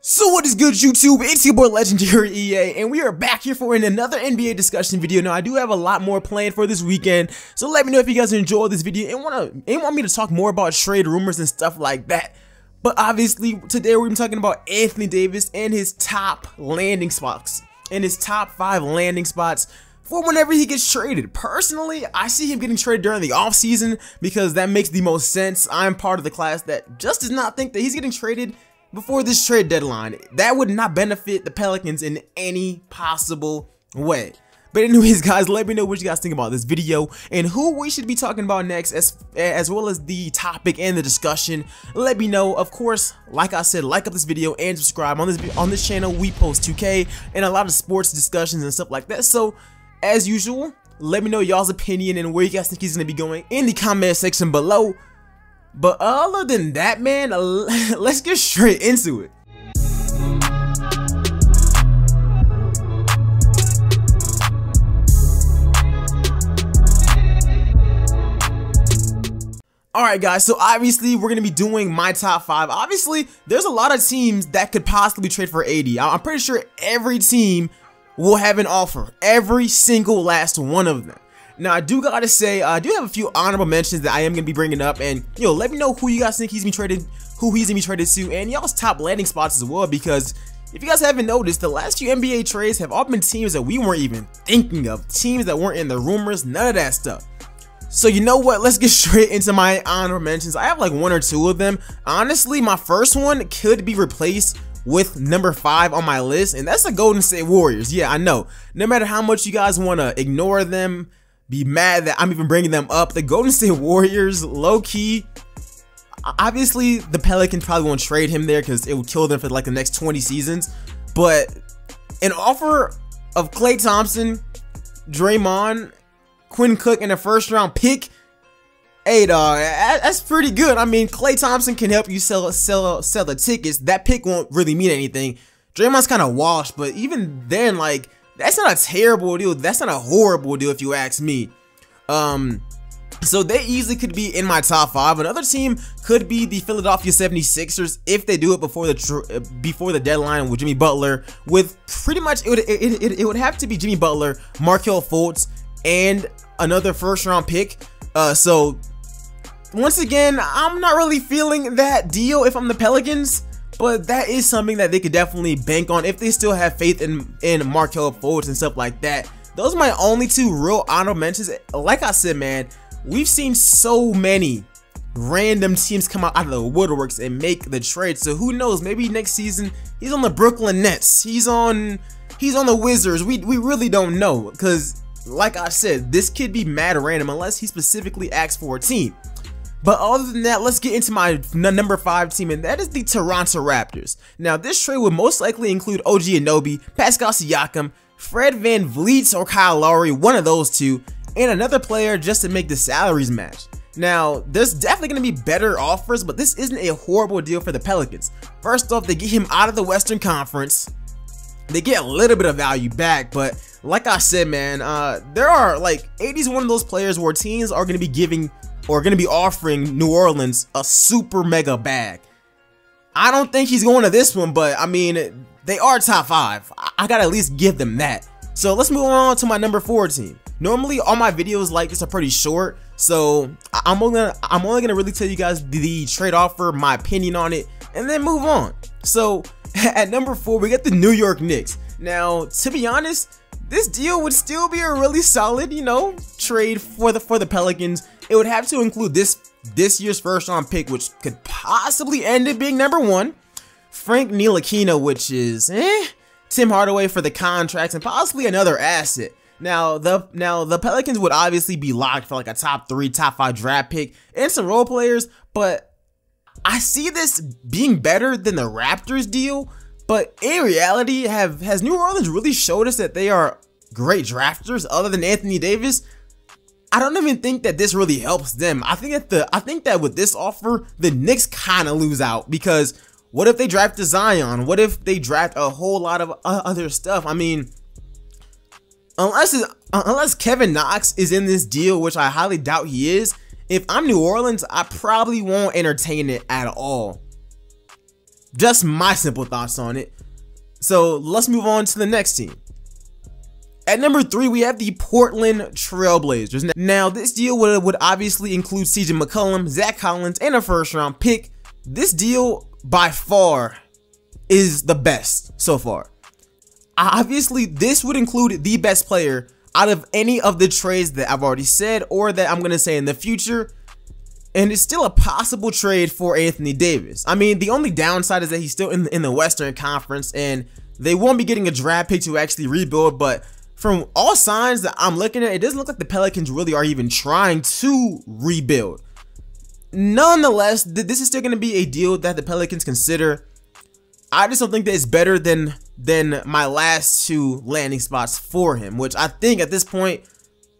So what is good, YouTube? It's your boy LegendaryEA, and we are back here for another NBA discussion video. Now, I do have a lot more planned for this weekend, so let me know if you guys enjoyed this video and want me to talk more about trade rumors and stuff like that. But obviously, today we're talking about Anthony Davis and his top landing spots, and his top 5 landing spots for whenever he gets traded. Personally, I see him getting traded during the offseason because that makes the most sense. I'm part of the class that just does not think that he's getting traded before this trade deadline. That would not benefit the Pelicans in any possible way. But anyways, guys, let me know what you guys think about this video and who we should be talking about next, as well as the topic and the discussion. Let me know. Of course, like I said, like up this video and subscribe. On this channel, we post 2K and a lot of sports discussions and stuff like that. So, as usual, let me know y'all's opinion and where you guys think he's going to be going in the comment section below. But other than that, man, let's get straight into it. Alright guys, so obviously we're going to be doing my top 5. Obviously, there's a lot of teams that could possibly trade for AD. I'm pretty sure every team will have an offer. Every single last one of them. Now, I do gotta say, I do have a few honorable mentions that I am gonna be bringing up, and let me know who you guys think he's gonna be traded, who he's gonna be traded to, and y'all's top landing spots as well. Because if you guys haven't noticed, the last few NBA trades have all been teams that we weren't even thinking of, teams that weren't in the rumors, none of that stuff. So you know what? Let's get straight into my honorable mentions. I have like 1 or 2 of them. Honestly, my first one could be replaced with number 5 on my list, and that's the Golden State Warriors. Yeah, I know. No matter how much you guys want to ignore them, be mad that I'm even bringing them up, the Golden State Warriors, low-key, obviously the Pelicans probably won't trade him there because it would kill them for like the next 20 seasons, but an offer of Klay Thompson, Draymond, Quinn Cook, and a first-round pick, hey dog, that's pretty good. I mean, Klay Thompson can help you sell the tickets. That pick won't really mean anything. Draymond's kind of washed, but even then, like, that's not a terrible deal. That's not a horrible deal if you ask me. So they easily could be in my top 5. Another team could be the Philadelphia 76ers if they do it before the deadline with Jimmy Butler. With pretty much it would have to be Jimmy Butler, Markelle Fultz, and another first-round pick. So once again, I'm not really feeling that deal if I'm the Pelicans. But that is something that they could definitely bank on if they still have faith in Markelle Fultz and stuff like that. Those are my only 2 real honorable mentions. Like I said, man, we've seen so many random teams come out of the woodworks and make the trade. So who knows? Maybe next season he's on the Brooklyn Nets. He's on the Wizards. We really don't know, because like I said, this could be mad random unless he specifically asks for a team. But other than that, let's get into my number 5 team, and that is the Toronto Raptors. Now, this trade would most likely include OG Anunoby, Pascal Siakam, Fred VanVleet, or Kyle Lowry, one of those 2, and another player just to make the salaries match. Now, there's definitely going to be better offers, but this isn't a horrible deal for the Pelicans. First off, they get him out of the Western Conference. They get a little bit of value back, but like I said, man, there are like, AD's one of those players where teams are going to be offering New Orleans a super mega bag. I don't think he's going to this one, but I mean, they are top 5. I gotta at least give them that. So let's move on to my number 4 team. Normally, all my videos like this are pretty short, so I'm only gonna really tell you guys the trade offer, my opinion on it, and then move on. So at number 4, we got the New York Knicks. Now, to be honest, this deal would still be a really solid, trade for the Pelicans. It would have to include this year's first-round pick, which could possibly end up being number 1. Frank Ntilikina, which is Tim Hardaway for the contracts, and possibly another asset. Now the Pelicans would obviously be locked for like a top 3, top 5 draft pick and some role players, but I see this being better than the Raptors deal. But in reality, has New Orleans really showed us that they are great drafters other than Anthony Davis? I don't even think that this really helps them. I think that with this offer, the Knicks kind of lose out, because what if they draft a Zion? What if they draft a whole lot of other stuff? I mean, unless Kevin Knox is in this deal, which I highly doubt he is, if I'm New Orleans, I probably won't entertain it at all. Just my simple thoughts on it. So let's move on to the next team. At number 3, we have the Portland Trailblazers. Now, this deal would obviously include CJ McCollum, Zach Collins, and a first-round pick. This deal, by far, is the best so far. Obviously, this would include the best player out of any of the trades that I've already said or that I'm going to say in the future. And it's still a possible trade for Anthony Davis. I mean, the only downside is that he's still in the Western Conference, and they won't be getting a draft pick to actually rebuild. But from all signs that I'm looking at, it doesn't look like the Pelicans really are even trying to rebuild. Nonetheless, this is still going to be a deal that the Pelicans consider. I just don't think that it's better than my last 2 landing spots for him, which I think at this point,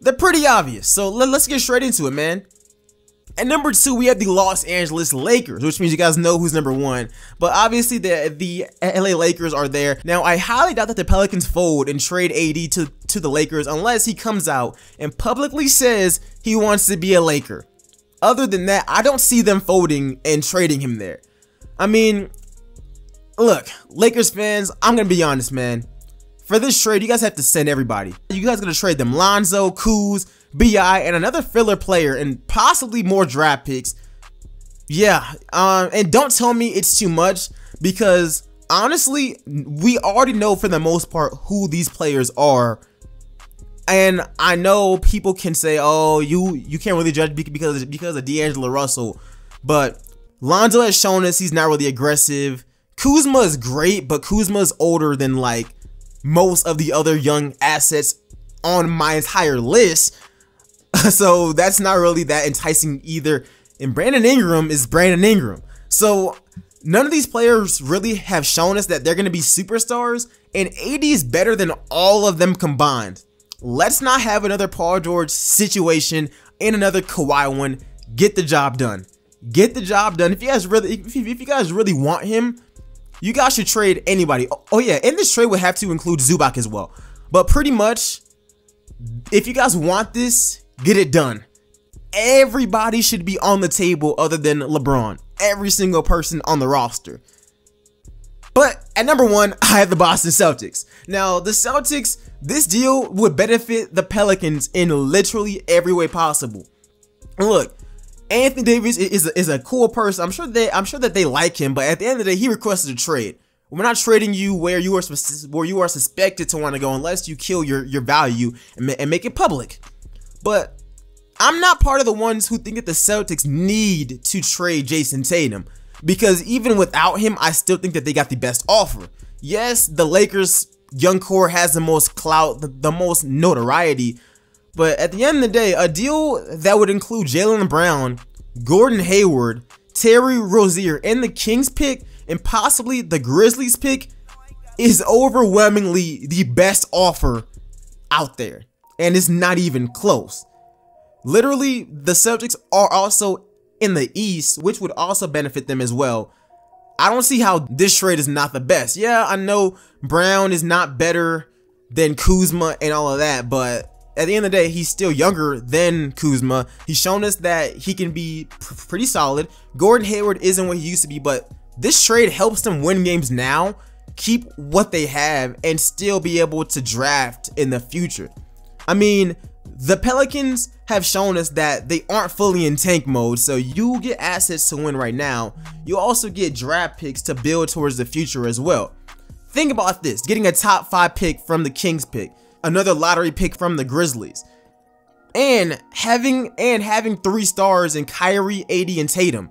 they're pretty obvious. So let's get straight into it, man. At number 2, we have the Los Angeles Lakers, which means you guys know who's number 1. But obviously, the LA Lakers are there. Now, I highly doubt that the Pelicans fold and trade AD to the Lakers unless he comes out and publicly says he wants to be a Laker. Other than that, I don't see them folding and trading him there. I mean, look, Lakers fans, I'm going to be honest, man. For this trade, you guys have to send everybody. You guys are going to trade them Lonzo, Kuz, BI, and another filler player, and possibly more draft picks. Yeah, and don't tell me it's too much, because honestly, we already know for the most part who these players are. And I know people can say, oh, you can't really judge because of D'Angelo Russell, but Lonzo has shown us he's not really aggressive. Kuzma is great, but Kuzma is older than like most of the other young assets on my entire list. So that's not really that enticing either. And Brandon Ingram is Brandon Ingram. So none of these players really have shown us that they're going to be superstars. And AD is better than all of them combined. Let's not have another Paul George situation and another Kawhi one. Get the job done. Get the job done. If you guys really want him, you guys should trade anybody. Oh yeah, and this trade would have to include Zubac as well. But pretty much, if you guys want this, get it done. Everybody should be on the table other than LeBron. Every single person on the roster. But at number 1, I have the Boston Celtics. Now, the Celtics, this deal would benefit the Pelicans in literally every way possible. Look, Anthony Davis is a cool person. I'm sure that they like him, but at the end of the day, he requested a trade. We're not trading you where you are suspected to want to go unless you kill your value and make it public. But I'm not part of the ones who think that the Celtics need to trade Jason Tatum, because even without him, I still think that they got the best offer. Yes, the Lakers' young core has the most clout, the most notoriety, but at the end of the day, a deal that would include Jaylen Brown, Gordon Hayward, Terry Rozier, and the Kings pick, and possibly the Grizzlies pick, is overwhelmingly the best offer out there. And it's not even close. Literally, the Celtics are also in the East, which would also benefit them as well. I don't see how this trade is not the best. Yeah, I know Brown is not better than Kuzma and all of that, but at the end of the day, he's still younger than Kuzma. He's shown us that he can be pretty solid. Gordon Hayward isn't what he used to be, but this trade helps them win games now, keep what they have, and still be able to draft in the future. I mean, the Pelicans have shown us that they aren't fully in tank mode, so you get assets to win right now. You also get draft picks to build towards the future as well. Think about this, getting a top 5 pick from the Kings pick, another lottery pick from the Grizzlies, and having 3 stars in Kyrie, AD, and Tatum.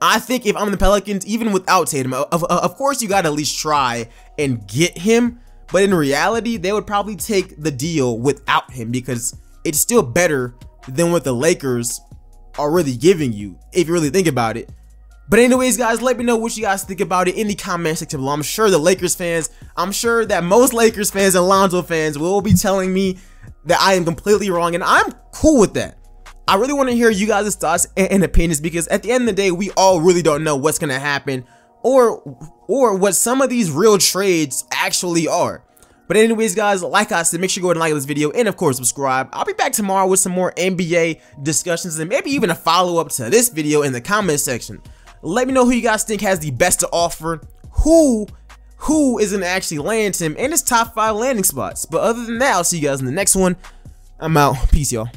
I think if I'm the Pelicans, even without Tatum, of course you gotta at least try and get him, but in reality, they would probably take the deal without him because it's still better than what the Lakers are really giving you, if you really think about it. But anyways, guys, let me know what you guys think about it in the comment section below. I'm sure the Lakers fans, I'm sure that most Lakers fans and Lonzo fans will be telling me that I am completely wrong, and I'm cool with that. I really want to hear you guys' thoughts and opinions, because at the end of the day, we all really don't know what's going to happen or what some of these real trades actually are. But anyways, guys, like I said, make sure you go ahead and like this video and, of course, subscribe. I'll be back tomorrow with some more NBA discussions and maybe even a follow-up to this video in the comment section. Let me know who you guys think has the best to offer. Who is gonna actually land him and his top 5 landing spots. But other than that, I'll see you guys in the next one. I'm out. Peace, y'all.